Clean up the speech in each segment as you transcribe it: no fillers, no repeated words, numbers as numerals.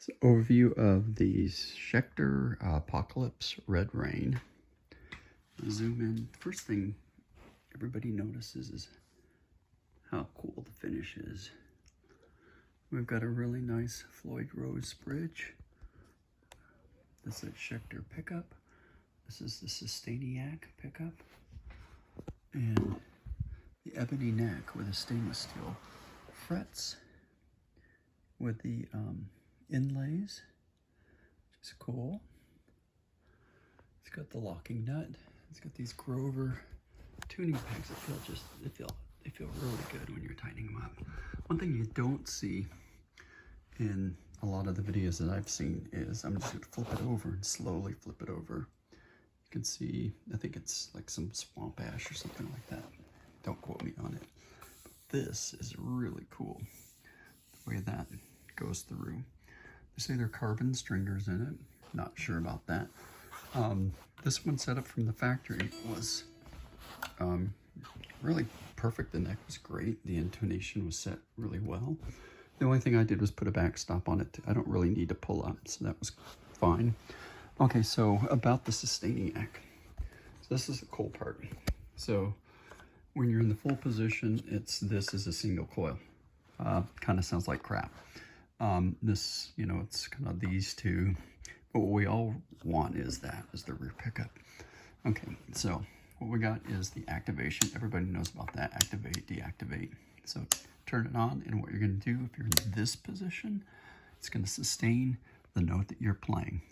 So overview of the Schecter Apocalypse Red Rain. Zoom in. First thing everybody notices is how cool the finish is. We've got a really nice Floyd Rose bridge. This is a Schecter pickup. This is the sustainiac pickup. And the ebony neck with the stainless steel frets with the inlays, which is cool. It's got the locking nut. It's got these Grover tuning pegs that they feel really good when you're tightening them up. One thing you don't see in a lot of the videos that I've seen is I'm just going to flip it over and slowly flip it over. You can see, I think it's like some swamp ash or something like that. Don't quote me on it. But this is really cool, the way that goes through. They say they're carbon stringers in it. Not sure about that. This one set up from the factory was really perfect. The neck was great. The intonation was set really well. The only thing I did was put a backstop on it. I don't really need to pull up, so that was fine. Okay, so about the sustainiac. So this is the cool part. So when you're in the full position, this is a single coil. Kind of sounds like crap. This, it's kind of these two. But what we all want is the rear pickup. Okay, so what we got is the activation. Everybody knows about that. Activate, deactivate. So turn it on, and what you're going to do if you're in this position, it's going to sustain the note that you're playing.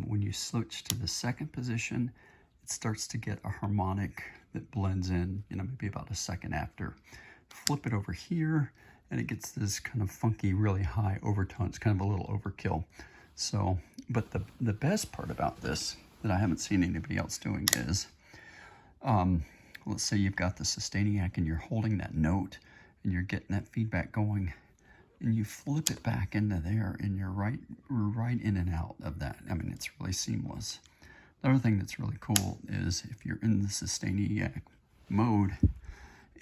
When you switch to the second position, it starts to get a harmonic that blends in, maybe about a second after. Flip it over here, and it gets this kind of funky, really high overtone. It's kind of a little overkill. So, but the best part about this that I haven't seen anybody else doing is, let's say you've got the sustainiac and you're holding that note and you're getting that feedback going, and you flip it back into there and you're right in and out of that. I mean, it's really seamless. The other thing that's really cool is if you're in the sustainiac mode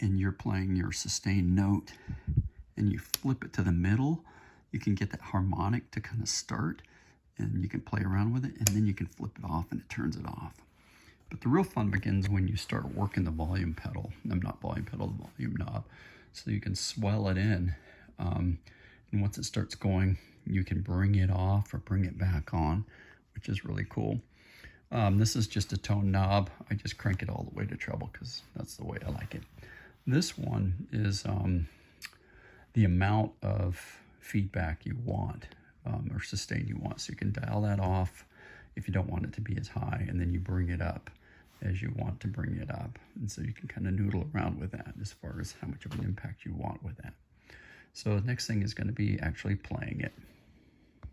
and you're playing your sustained note and you flip it to the middle, you can get that harmonic to kind of start, and you can play around with it, and then you can flip it off and it turns it off. But the real fun begins when you start working the volume pedal. Not volume pedal, the volume knob. So you can swell it in, and once it starts going, you can bring it off or bring it back on, which is really cool. This is just a tone knob. I just crank it all the way to treble because that's the way I like it. This one is the amount of feedback you want, or sustain you want. So you can dial that off if you don't want it to be as high, and then you bring it up as you want to bring it up. And so you can kind of noodle around with that as far as how much of an impact you want with that. So the next thing is going to be actually playing it.